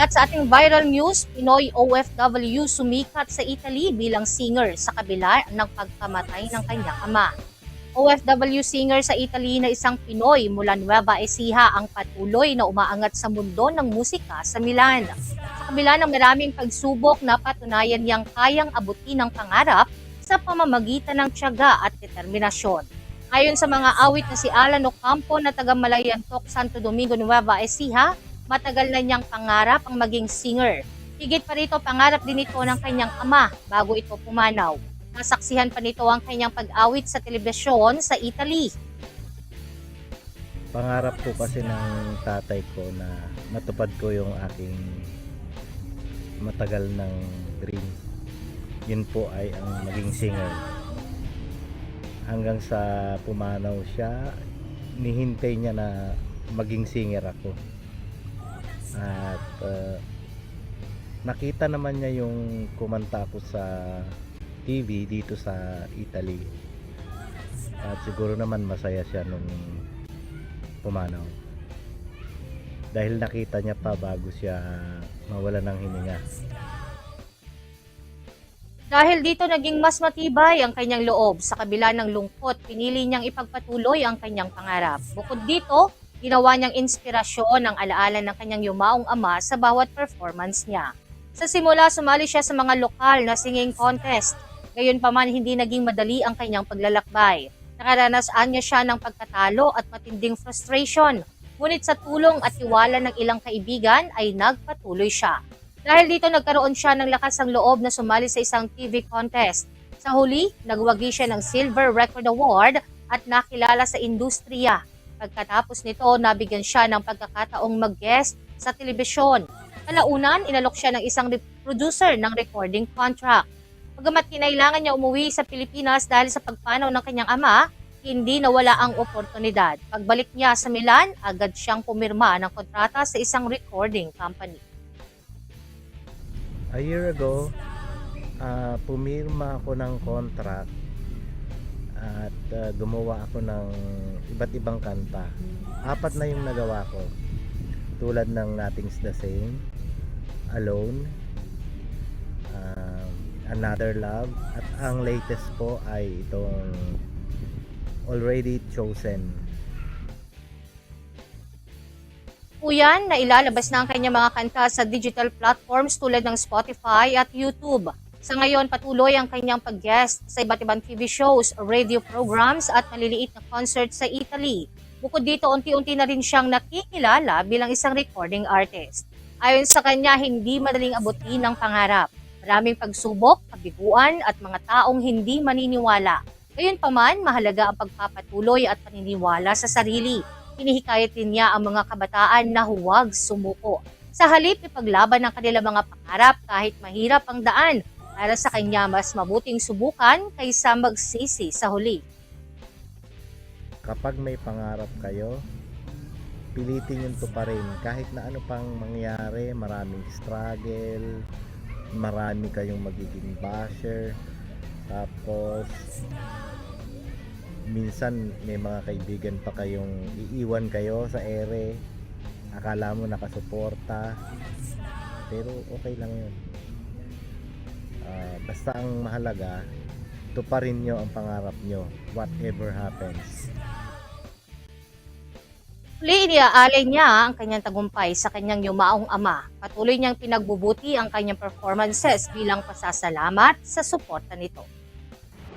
At sa ating viral news, Pinoy OFW sumikat sa Italy bilang singer sa kabila ng pagkamatay ng kanyang ama. OFW singer sa Italy na isang Pinoy mula Nueva Ecija ang patuloy na umaangat sa mundo ng musika sa Milan. Sa kabila ng maraming pagsubok, napatunayan niyang kayang abutin ang pangarap sa pamamagitan ng tiyaga at determinasyon. Ayon sa mga awit na si Alan Ocampo na taga Malayantok, Santo Domingo, Nueva Ecija, matagal na niyang pangarap ang maging singer. Higit pa rito, pangarap din ito ng kanyang ama bago ito pumanaw. Nasaksihan pa nito ang kanyang pag-awit sa telebisyon sa Italy. Pangarap ko kasi ng tatay ko na matupad ko yung aking matagal ng dream. Yun po ay ang maging singer. Hanggang sa pumanaw siya, nihintay niya na maging singer ako. At nakita naman niya yung kumanta ko sa TV dito sa Italy. At siguro naman masaya siya nung pumanaw. Dahil nakita niya pa bago siya mawala ng hininga. Dahil dito naging mas matibay ang kanyang loob sa kabila ng lungkot, pinili niyang ipagpatuloy ang kanyang pangarap. Bukod dito, ginawa niyang inspirasyon ang alaala ng kanyang yumaong ama sa bawat performance niya. Sa simula, sumali siya sa mga lokal na singing contest. Gayunpaman, hindi naging madali ang kanyang paglalakbay. Nakaranasaan niya siya ng pagkatalo at matinding frustration. Ngunit sa tulong at tiwala ng ilang kaibigan ay nagpatuloy siya. Dahil dito nagkaroon siya ng lakas ng loob na sumali sa isang TV contest. Sa huli, nagwagi siya ng Silver Record Award at nakilala sa industriya. Pagkatapos nito, nabigyan siya ng pagkakataong mag-guest sa telebisyon. Kalaunan, inalok siya ng isang producer ng recording contract. Bagamat kinailangan niya umuwi sa Pilipinas dahil sa pagpanaw ng kanyang ama, hindi nawala ang oportunidad. Pagbalik niya sa Milan, agad siyang pumirma ng kontrata sa isang recording company. A year ago, pumirma ako ng contract at gumawa ako ng iba't ibang kanta. 4 na yung nagawa ko. Tulad ng Nothing's the Same, Alone, Another Love, at ang latest po ay itong Already Chosen. Uyan na ilalabas na ang kanyang mga kanta sa digital platforms tulad ng Spotify at YouTube. Sa ngayon, patuloy ang kanyang pag-guest sa iba't ibang TV shows, radio programs at maliliit na concert sa Italy. Bukod dito, unti-unti na rin siyang nakikilala bilang isang recording artist. Ayon sa kanya, hindi madaling abutin ang pangarap. Maraming pagsubok, kabiguan at mga taong hindi maniniwala. Gayunpaman, mahalaga ang pagpapatuloy at paniniwala sa sarili. Hinihikayat din niya ang mga kabataan na huwag sumuko. Sa halip, ipaglaban ang kanilang mga pangarap kahit mahirap ang daan. Para sa kanya, mas mabuting subukan kaysa magsisi sa huli. Kapag may pangarap kayo, pilitin yun to pa rin. Kahit na ano pang mangyari, maraming struggle, marami kayong magiging basher, tapos minsan may mga kaibigan pa kayong iiwan kayo sa ere, akala mo nakasuporta, pero okay lang yun. Basta ang mahalaga, tuparin nyo ang pangarap nyo, whatever happens. Muli, iniaalay niya ang kanyang tagumpay sa kanyang yumaong ama. Patuloy niyang pinagbubuti ang kanyang performances bilang pasasalamat sa suporta nito.